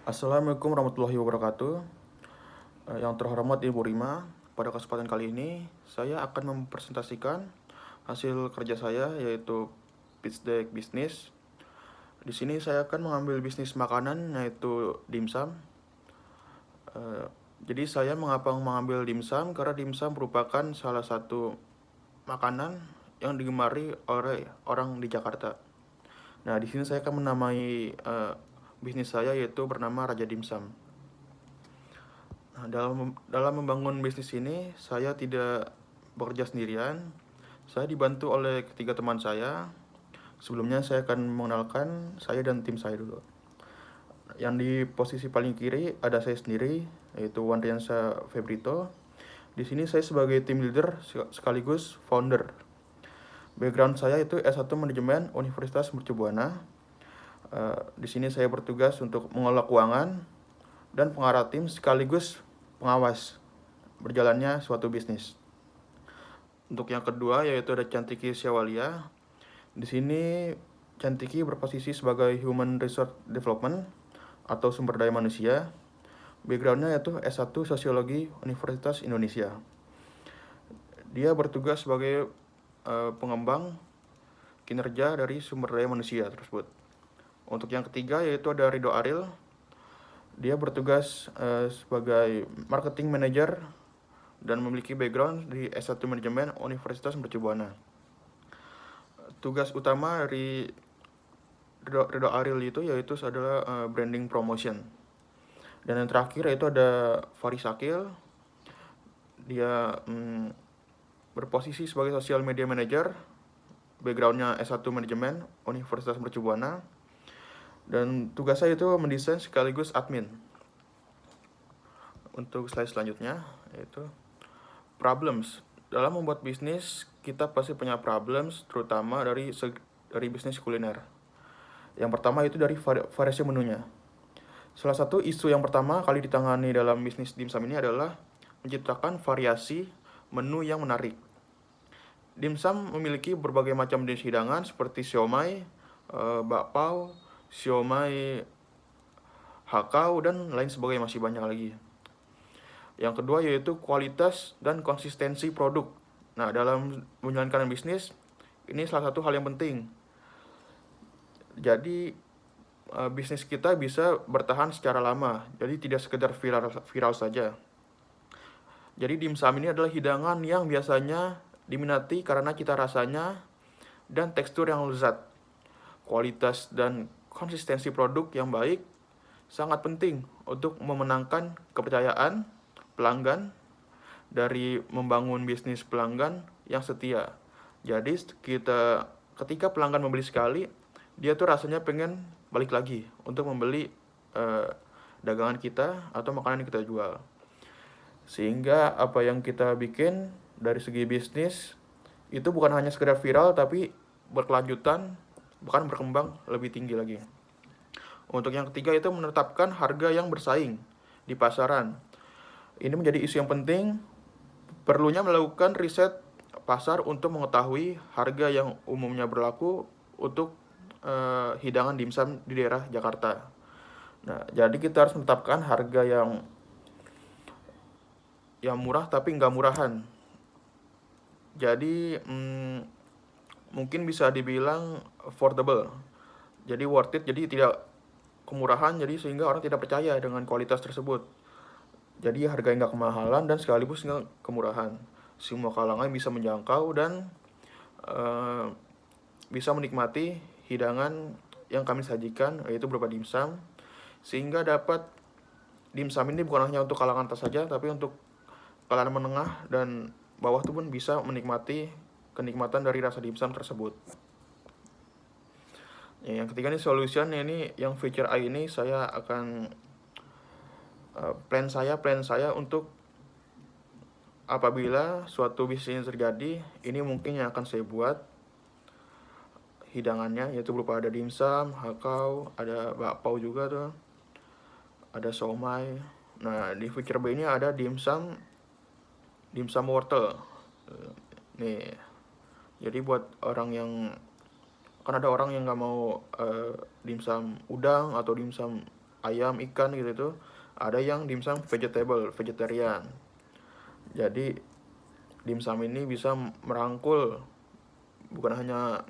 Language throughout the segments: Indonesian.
Assalamualaikum warahmatullahi wabarakatuh. Yang terhormat Ibu Rima, pada kesempatan kali ini saya akan mempresentasikan hasil kerja saya yaitu pitch deck bisnis. Di sini saya akan mengambil bisnis makanan yaitu dimsum. Jadi saya mengapa mengambil dimsum karena dimsum merupakan salah satu makanan yang digemari oleh orang di Jakarta. Nah, di sini saya akan menamai bisnis saya yaitu bernama Raja Dimsum. Nah, dalam membangun bisnis ini, saya tidak bekerja sendirian. Saya dibantu oleh ketiga teman saya. Sebelumnya saya akan mengenalkan saya dan tim saya dulu. Yang di posisi paling kiri ada saya sendiri, yaitu Wandriansa Febrito. Di sini saya sebagai tim leader sekaligus founder. Background saya itu S1 Manajemen Universitas Mercu Buana. Di sini saya bertugas untuk mengelola keuangan dan pengarah tim sekaligus pengawas berjalannya suatu bisnis. Untuk yang kedua yaitu ada Chantiki Syawalia. Di sini Chantiki berposisi sebagai Human Resource Development atau sumber daya manusia. Backgroundnya yaitu S1 Sosiologi Universitas Indonesia. Dia bertugas sebagai pengembang kinerja dari sumber daya manusia tersebut. Untuk yang ketiga yaitu ada Rido Aril. Dia bertugas sebagai marketing manager dan memiliki background di S1 Manajemen Universitas Mercu Buana. Tugas utama dari Rido Aril itu yaitu adalah branding promotion. Dan yang terakhir yaitu ada Faris Akil. Dia berposisi sebagai social media manager. Backgroundnya S1 Manajemen Universitas Mercu Buana. Dan tugas saya itu mendesain sekaligus admin. Untuk slide selanjutnya yaitu problems. Dalam membuat bisnis, kita pasti punya problems, terutama dari bisnis kuliner. Yang pertama itu dari variasi menunya. Salah satu isu yang pertama kali ditangani dalam bisnis dimsum ini adalah menciptakan variasi menu yang menarik. Dimsum memiliki berbagai macam jenis hidangan seperti siomay, bakpao, siomay hakau, dan lain sebagainya, masih banyak lagi. Yang kedua yaitu kualitas dan konsistensi produk. Nah, dalam menjalankan bisnis, ini salah satu hal yang penting. Jadi, bisnis kita bisa bertahan secara lama. Jadi, tidak sekedar viral saja. Jadi, dimsum ini adalah hidangan yang biasanya diminati karena cita rasanya dan tekstur yang lezat. Kualitas dan konsistensi produk yang baik sangat penting untuk memenangkan kepercayaan pelanggan dari membangun bisnis pelanggan yang setia. Jadi ketika pelanggan membeli sekali, dia tuh rasanya pengen balik lagi untuk membeli dagangan kita atau makanan yang kita jual. Sehingga apa yang kita bikin dari segi bisnis itu bukan hanya sekedar viral tapi berkelanjutan, bahkan berkembang lebih tinggi lagi. Untuk yang ketiga itu menetapkan harga yang bersaing di pasaran. Ini menjadi isu yang penting. Perlunya melakukan riset pasar untuk mengetahui harga yang umumnya berlaku untuk hidangan dimsum di daerah Jakarta. Nah, jadi kita harus menetapkan harga yang murah tapi nggak murahan. Jadi mungkin bisa dibilang affordable. Jadi worth it, jadi tidak kemurahan, jadi sehingga orang tidak percaya dengan kualitas tersebut. Jadi harganya nggak kemahalan dan sekaligus nggak kemurahan. Semua kalangan bisa menjangkau dan bisa menikmati hidangan yang kami sajikan, yaitu berupa dimsum. Sehingga dimsum ini bukan hanya untuk kalangan atas saja, tapi untuk kalangan menengah dan bawah itu pun bisa menikmati kenikmatan dari rasa dimsum tersebut. Yang ketiga nih solution, ini yang feature A ini saya akan plan saya untuk apabila suatu bisnis terjadi, ini mungkin yang akan saya buat hidangannya, yaitu berupa ada dimsum, hakau, ada bakpao juga tuh, ada somai. Nah, di feature B ini ada dimsum wortel. Nih, jadi buat orang yang kan ada orang yang nggak mau dimsum udang atau dimsum ayam, ikan gitu tuh. Ada yang dimsum vegetarian. Jadi dimsum ini bisa merangkul bukan hanya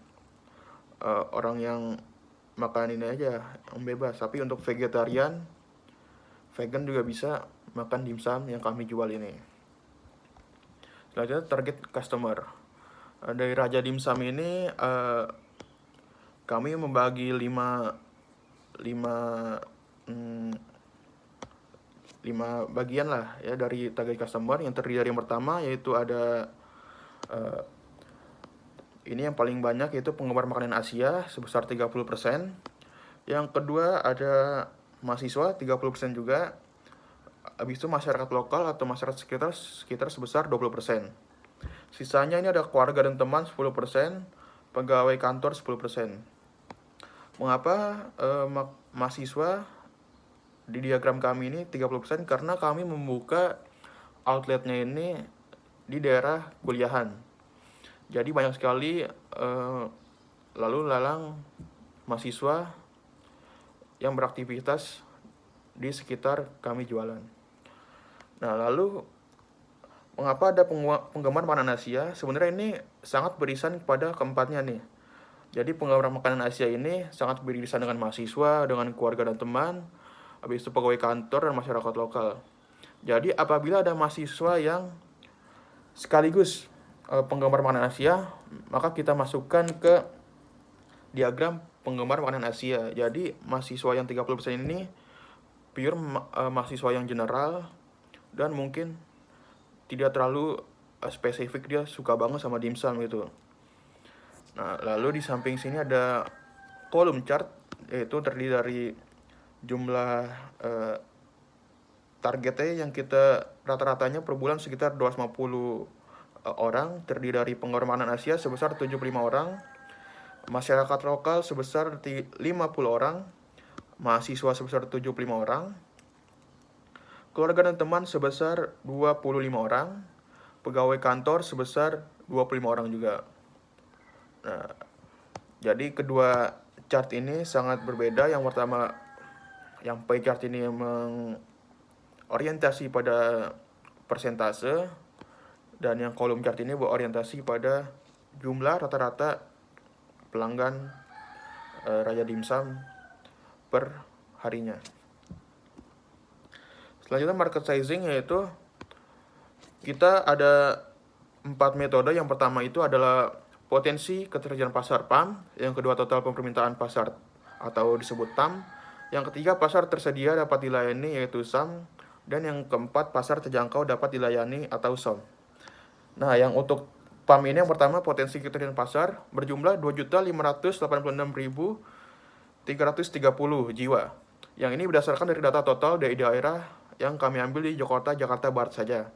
orang yang makan ini aja yang bebas, tapi untuk vegetarian, vegan juga bisa makan dimsum yang kami jual ini. Selanjutnya target customer. Dari Raja Dimsum ini kami membagi 5 bagian lah ya dari target customer, yang terdiri dari yang pertama yaitu ada ini yang paling banyak yaitu penggemar makanan Asia sebesar 30%. Yang kedua ada mahasiswa 30% juga. Habis itu masyarakat lokal atau masyarakat sekitar sebesar 20%. Sisanya ini ada keluarga dan teman 10%, pegawai kantor 10%. Mengapa mahasiswa di diagram kami ini 30%? Karena kami membuka outletnya ini di daerah kuliahan. Jadi banyak sekali lalu lalang mahasiswa yang beraktivitas di sekitar kami jualan. Nah, lalu mengapa ada penggemar makanan Asia? Sebenarnya ini sangat beririsan kepada keempatnya nih. Jadi penggemar makanan Asia ini sangat beririsan dengan mahasiswa, dengan keluarga dan teman, habis itu pegawai kantor dan masyarakat lokal. Jadi apabila ada mahasiswa yang sekaligus penggemar makanan Asia, maka kita masukkan ke diagram penggemar makanan Asia. Jadi mahasiswa yang 30% ini pure mahasiswa yang general dan mungkin tidak terlalu spesifik dia suka banget sama dimsum gitu. Nah, lalu di samping sini ada kolom chart, yaitu terdiri dari jumlah targetnya yang kita rata-ratanya per bulan sekitar 250 orang, terdiri dari penggemar makanan Asia sebesar 75 orang, masyarakat lokal sebesar 50 orang, mahasiswa sebesar 75 orang, keluarga dan teman sebesar 25 orang, pegawai kantor sebesar 25 orang juga. Nah, jadi kedua chart ini sangat berbeda. Yang pertama, yang pie chart ini mengorientasi pada persentase, dan yang kolom chart ini berorientasi pada jumlah rata-rata pelanggan Raja Dimsum per harinya. Selanjutnya market sizing, yaitu kita ada 4 metode. Yang pertama itu adalah potensi ketersediaan pasar PAM, yang kedua total permintaan pasar atau disebut TAM, yang ketiga pasar tersedia dapat dilayani yaitu SAM, dan yang keempat pasar terjangkau dapat dilayani atau SOM. Nah, yang untuk PAM ini yang pertama potensi ketersediaan pasar berjumlah 2.586.330 jiwa. Yang ini berdasarkan dari data total dari daerah yang kami ambil di Jakarta Barat saja.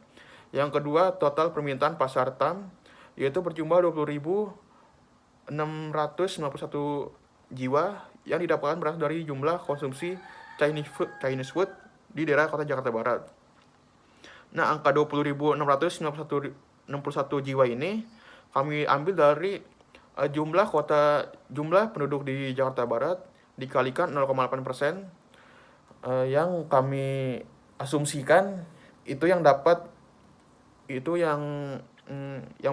Yang kedua, total permintaan pasar TAM yaitu berjumlah 20.691 jiwa yang didapatkan berasal dari jumlah konsumsi Chinese food di daerah kota Jakarta Barat. Nah, angka 20.661 jiwa ini kami ambil dari jumlah penduduk di Jakarta Barat dikalikan 0,8%, yang kami asumsikan itu yang dapat yang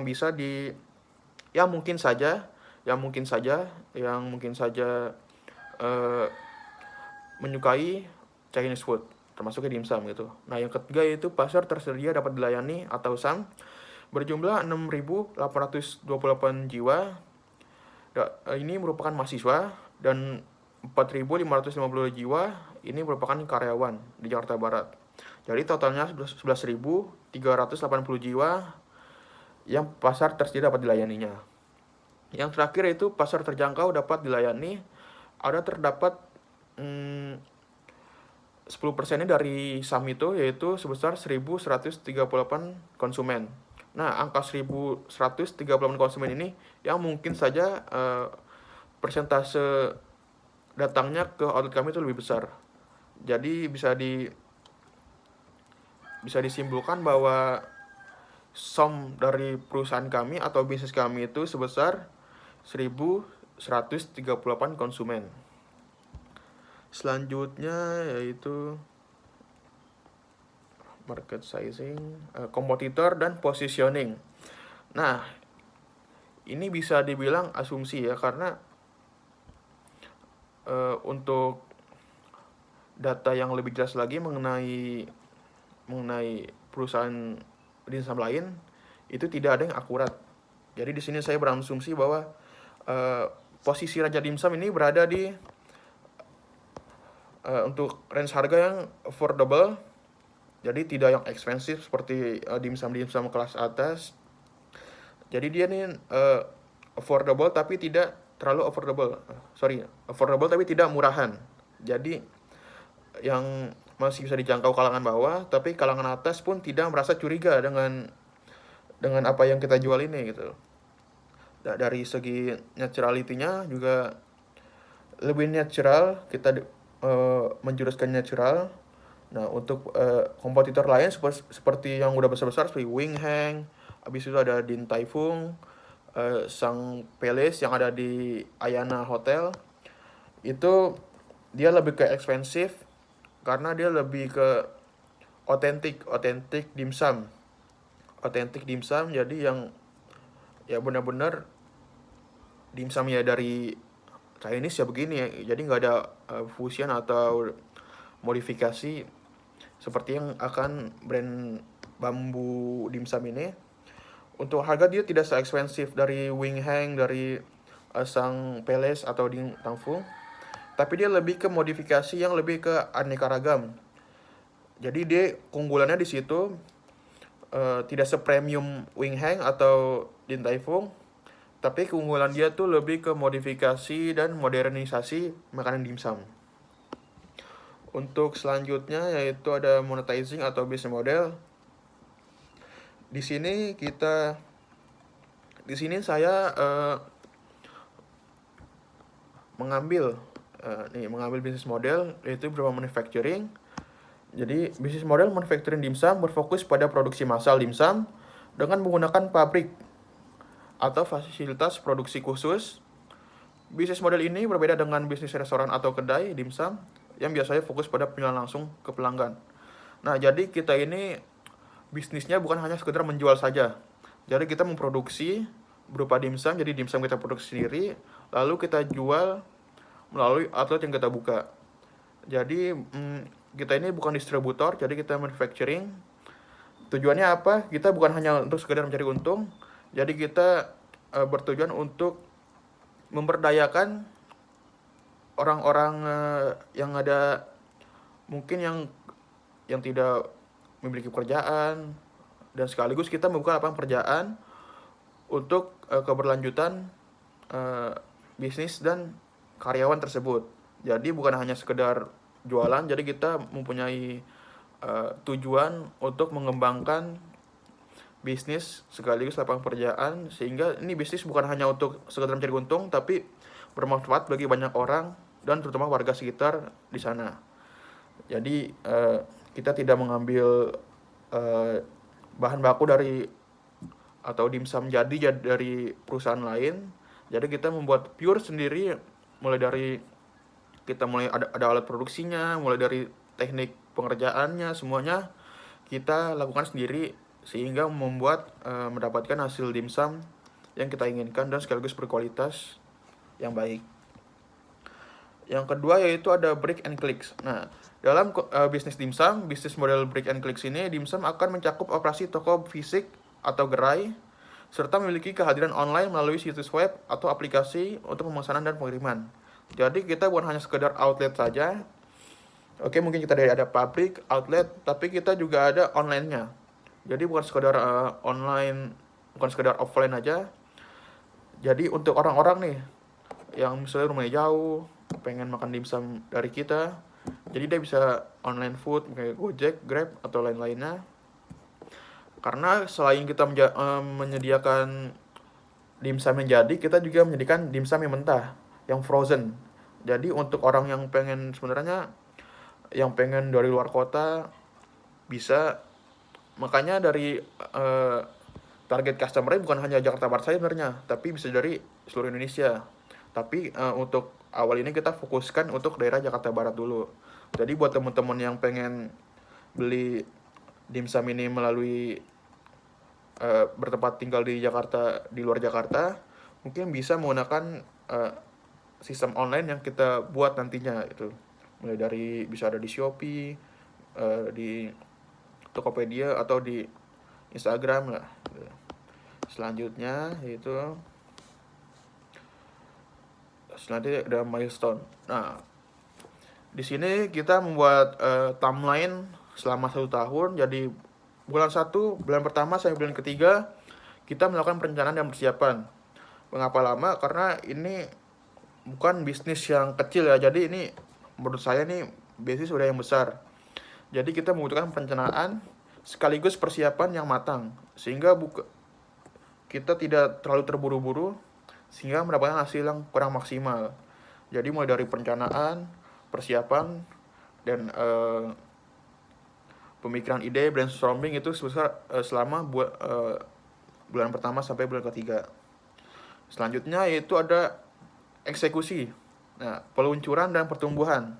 bisa yang mungkin saja menyukai Chinese food, termasuknya dimsum gitu. Nah, yang ketiga itu pasar tersedia dapat dilayani atau SAM berjumlah 6.828 jiwa. Ini merupakan mahasiswa, dan 4.550 jiwa ini merupakan karyawan di Jakarta Barat. Jadi totalnya 11.380 jiwa yang pasar tersedia dapat dilayaninya. Yang terakhir itu pasar terjangkau dapat dilayani. Ada terdapat 10%-nya dari SAM itu, yaitu sebesar 1.138 konsumen. Nah, angka 1.138 konsumen ini yang mungkin saja persentase datangnya ke outlet kami itu lebih besar. Jadi bisa disimpulkan bahwa SOM dari perusahaan kami atau bisnis kami itu sebesar 1.138 konsumen. Selanjutnya yaitu market sizing, kompetitor dan positioning. Nah, ini bisa dibilang asumsi ya, karena untuk data yang lebih jelas lagi mengenai perusahaan dimsum lain itu tidak ada yang akurat. Jadi di sini saya berasumsi bahwa posisi Raja Dimsum ini berada di untuk range harga yang affordable, jadi tidak yang ekspensif seperti dimsum kelas atas. Jadi dia nih affordable tapi tidak terlalu affordable. Affordable tapi tidak murahan. Jadi yang masih bisa dijangkau kalangan bawah, tapi kalangan atas pun tidak merasa curiga dengan apa yang kita jual ini gitu. Dari segi naturality-nya juga lebih natural, kita menjuruskan natural. Nah, untuk kompetitor lain seperti yang udah besar-besar seperti Wing Hang, habis itu ada Din Tai Fung, Sang Palace yang ada di Ayana Hotel, itu dia lebih ke ekspensif karena dia lebih ke otentik dimsum. Otentik dimsum, jadi yang ya benar-benar dimsum ya dari Chinese ya begini ya. Jadi nggak ada fusion atau modifikasi seperti yang akan brand bambu dimsum ini. Untuk harga dia tidak se-ekspensif dari Wing Hang, dari Sang Palace atau Din Tai Fung, tapi dia lebih ke modifikasi yang lebih ke aneka ragam. Jadi dia keunggulannya di situ tidak sepremium Wing Hang atau Din Tai Fung, tapi keunggulan dia tuh lebih ke modifikasi dan modernisasi makanan dimsum. Untuk selanjutnya yaitu ada monetizing atau business model. Di sini saya mengambil bisnis model yaitu berupa manufacturing. Jadi bisnis model manufacturing dimsum berfokus pada produksi massal dimsum dengan menggunakan pabrik atau fasilitas produksi khusus. Bisnis model ini berbeda dengan bisnis restoran atau kedai dimsum yang biasanya fokus pada penjualan langsung ke pelanggan. Nah, jadi kita ini bisnisnya bukan hanya sekedar menjual saja. Jadi kita memproduksi berupa dimsum, jadi dimsum kita produksi sendiri, lalu kita jual melalui outlet yang kita buka. Jadi kita ini bukan distributor, jadi kita manufacturing. Tujuannya apa? Kita bukan hanya untuk sekedar mencari untung, jadi kita bertujuan untuk memberdayakan orang-orang yang ada mungkin yang tidak memiliki pekerjaan, dan sekaligus kita membuka lapangan pekerjaan untuk keberlanjutan bisnis dan karyawan tersebut. Jadi bukan hanya sekedar jualan, jadi kita mempunyai tujuan untuk mengembangkan bisnis sekaligus lapangan pekerjaan, sehingga ini bisnis bukan hanya untuk sekedar mencari untung, tapi bermanfaat bagi banyak orang dan terutama warga sekitar di sana. Jadi kita tidak mengambil bahan baku atau dimsum jadi dari perusahaan lain. Jadi kita membuat pure sendiri, mulai dari kita ada alat produksinya, mulai dari teknik pengerjaannya, semuanya kita lakukan sendiri sehingga mendapatkan hasil dimsum yang kita inginkan dan sekaligus berkualitas yang baik. Yang kedua yaitu ada break and clicks. Nah, dalam bisnis dimsum, bisnis model break and clicks ini, dimsum akan mencakup operasi toko fisik atau gerai, serta memiliki kehadiran online melalui situs web atau aplikasi untuk pemesanan dan pengiriman. Jadi kita bukan hanya sekedar outlet saja. Oke, mungkin kita ada pabrik, outlet, tapi kita juga ada online-nya. Jadi bukan sekedar online, bukan sekedar offline aja. Jadi untuk orang-orang nih yang misalnya rumahnya jauh, pengen makan dimsum dari kita, jadi dia bisa online food kayak Gojek, Grab, atau lain-lainnya. Karena selain kita menyediakan dimsum yang jadi, kita juga menyediakan dimsum yang mentah, yang frozen. Jadi untuk orang yang pengen dari luar kota bisa, makanya dari target customer-nya bukan hanya Jakarta Barat saja sebenarnya, tapi bisa dari seluruh Indonesia. Tapi untuk awal ini kita fokuskan untuk daerah Jakarta Barat dulu. Jadi buat teman-teman yang pengen beli dimsum ini melalui bertempat tinggal di Jakarta, di luar Jakarta, mungkin bisa menggunakan sistem online yang kita buat nantinya itu. Mulai dari bisa ada di Shopee, di Tokopedia atau di Instagram lah. Selanjutnya ada milestone. Nah, di sini kita membuat timeline selama 1 tahun. Jadi bulan 1, bulan pertama sampai bulan ketiga kita melakukan perencanaan dan persiapan. Mengapa lama? Karena ini bukan bisnis yang kecil ya. Jadi ini menurut saya nih bisnis udah yang besar. Jadi kita membutuhkan perencanaan sekaligus persiapan yang matang sehingga kita tidak terlalu terburu-buru sehingga mendapatkan hasil yang kurang maksimal. Jadi mulai dari perencanaan, persiapan, dan pemikiran ide, brainstorming itu selama bulan pertama sampai bulan ketiga. Selanjutnya yaitu ada eksekusi. Nah, peluncuran dan pertumbuhan.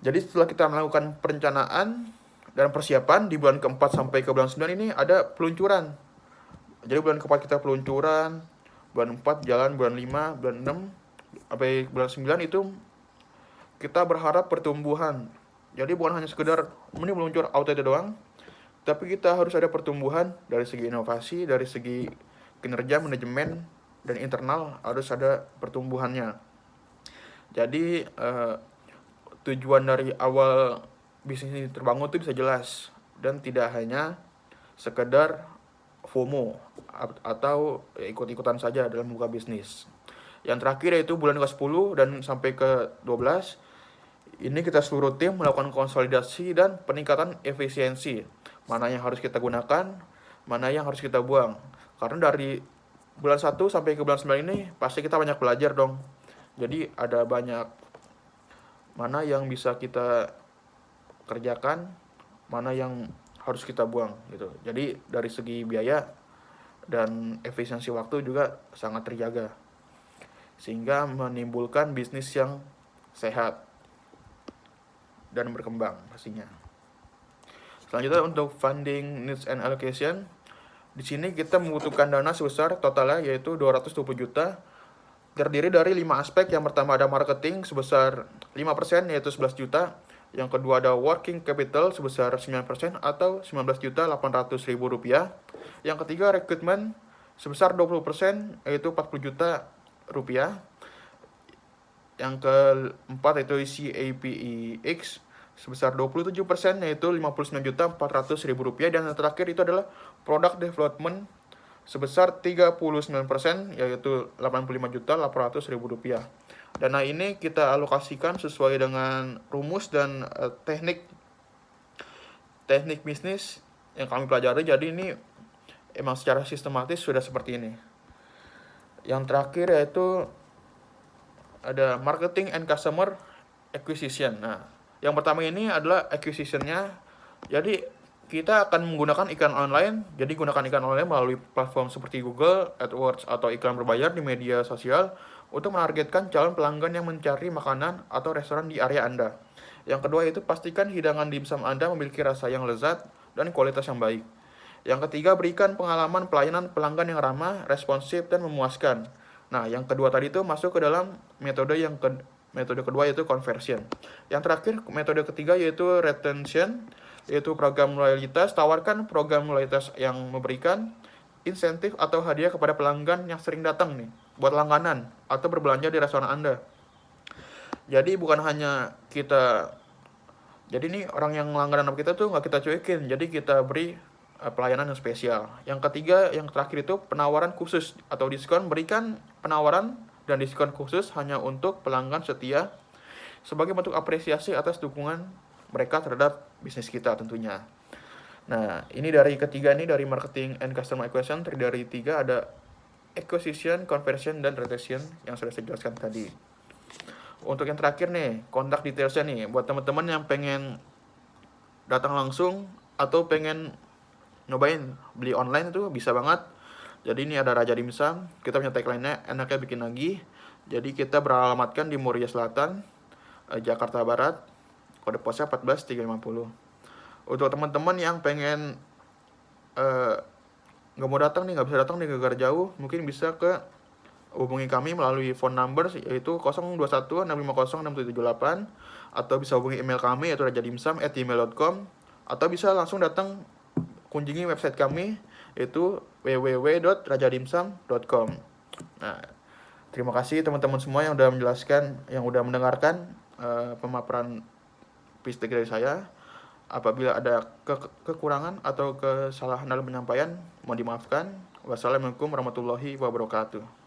Jadi setelah kita melakukan perencanaan dan persiapan di bulan keempat sampai ke bulan 9 ini ada peluncuran. Jadi bulan keempat kita peluncuran, bulan 4 jalan, bulan 5, bulan 6, sampai bulan 9 itu kita berharap pertumbuhan. Jadi bukan hanya sekedar ini meluncur auto itu doang, tapi kita harus ada pertumbuhan dari segi inovasi, dari segi kinerja, manajemen, dan internal harus ada pertumbuhannya. Jadi tujuan dari awal bisnis ini terbangun itu bisa jelas dan tidak hanya sekedar FOMO atau ikut-ikutan saja dalam membuka bisnis. Yang terakhir yaitu bulan ke-10 dan sampai ke-12 ini kita seluruh tim melakukan konsolidasi dan peningkatan efisiensi. Mana yang harus kita gunakan, mana yang harus kita buang. Karena dari bulan 1 sampai ke bulan 9 ini pasti kita banyak belajar dong. Jadi ada banyak mana yang bisa kita kerjakan, mana yang harus kita buang gitu. Jadi dari segi biaya dan efisiensi waktu juga sangat terjaga. Sehingga menimbulkan bisnis yang sehat dan berkembang pastinya. Selanjutnya untuk funding needs and allocation. Di sini kita membutuhkan dana sebesar totalnya yaitu 220 juta. Terdiri dari 5 aspek. Yang pertama ada marketing sebesar 5% yaitu 11 juta. Yang kedua ada working capital sebesar 9% atau 19.800.000 rupiah. Yang ketiga rekrutmen sebesar 20% yaitu 40 juta rupiah. Yang keempat itu CAPEX sebesar 27% yaitu 59.400.000 rupiah. Dan yang terakhir itu adalah product development sebesar 39% yaitu 85.800.000 rupiah. Dana ini kita alokasikan sesuai dengan rumus dan teknik bisnis yang kami pelajari. Jadi ini emang secara sistematis sudah seperti ini. Yang terakhir yaitu ada marketing and customer acquisition. Nah, yang pertama ini adalah acquisition-nya. Jadi kita akan menggunakan iklan online. Jadi gunakan iklan online melalui platform seperti Google, AdWords, atau iklan berbayar di media sosial untuk menargetkan calon pelanggan yang mencari makanan atau restoran di area Anda. Yang kedua yaitu pastikan hidangan dimsum Anda memiliki rasa yang lezat dan kualitas yang baik. Yang ketiga, berikan pengalaman pelayanan pelanggan yang ramah, responsif, dan memuaskan. Nah, yang kedua tadi itu masuk ke dalam metode kedua yaitu conversion. Yang terakhir, metode ketiga yaitu retention, yaitu program loyalitas. Tawarkan program loyalitas yang memberikan insentif atau hadiah kepada pelanggan yang sering datang nih buat langganan atau berbelanja di restoran Anda. Jadi bukan hanya jadi nih orang yang langganan sama kita tuh nggak kita cuekin, jadi kita beri pelayanan yang spesial. Yang ketiga, yang terakhir itu penawaran khusus atau diskon. Berikan penawaran dan diskon khusus hanya untuk pelanggan setia sebagai bentuk apresiasi atas dukungan mereka terhadap bisnis kita tentunya. Nah, ini dari ketiga ini dari marketing and customer acquisition. Dari 3 ada acquisition, conversion, dan retention yang sudah saya jelaskan tadi. Untuk yang terakhir nih, kontak detailsnya nih. Buat teman-teman yang pengen datang langsung atau pengen nyobain beli online itu bisa banget. Jadi ini ada Raja Dimsum. Kita punya tagline-nya enaknya bikin lagi. Jadi kita beralamatkan di Muria Selatan, Jakarta Barat, kode posnya 14350. Untuk teman-teman yang pengen nggak mau datang nih, nggak bisa datang nih gara-gara jauh, mungkin bisa hubungi kami melalui phone number yaitu 021-650-6778, atau bisa hubungi email kami yaitu rajadimsum@gmail.com, atau bisa langsung datang kunjungi website kami yaitu www.rajadimsum.com. Nah, terima kasih teman-teman semua yang udah mendengarkan pemaparan pistik dari saya. Apabila ada kekurangan atau kesalahan dalam penyampaian, mohon dimaafkan. Wassalamualaikum warahmatullahi wabarakatuh.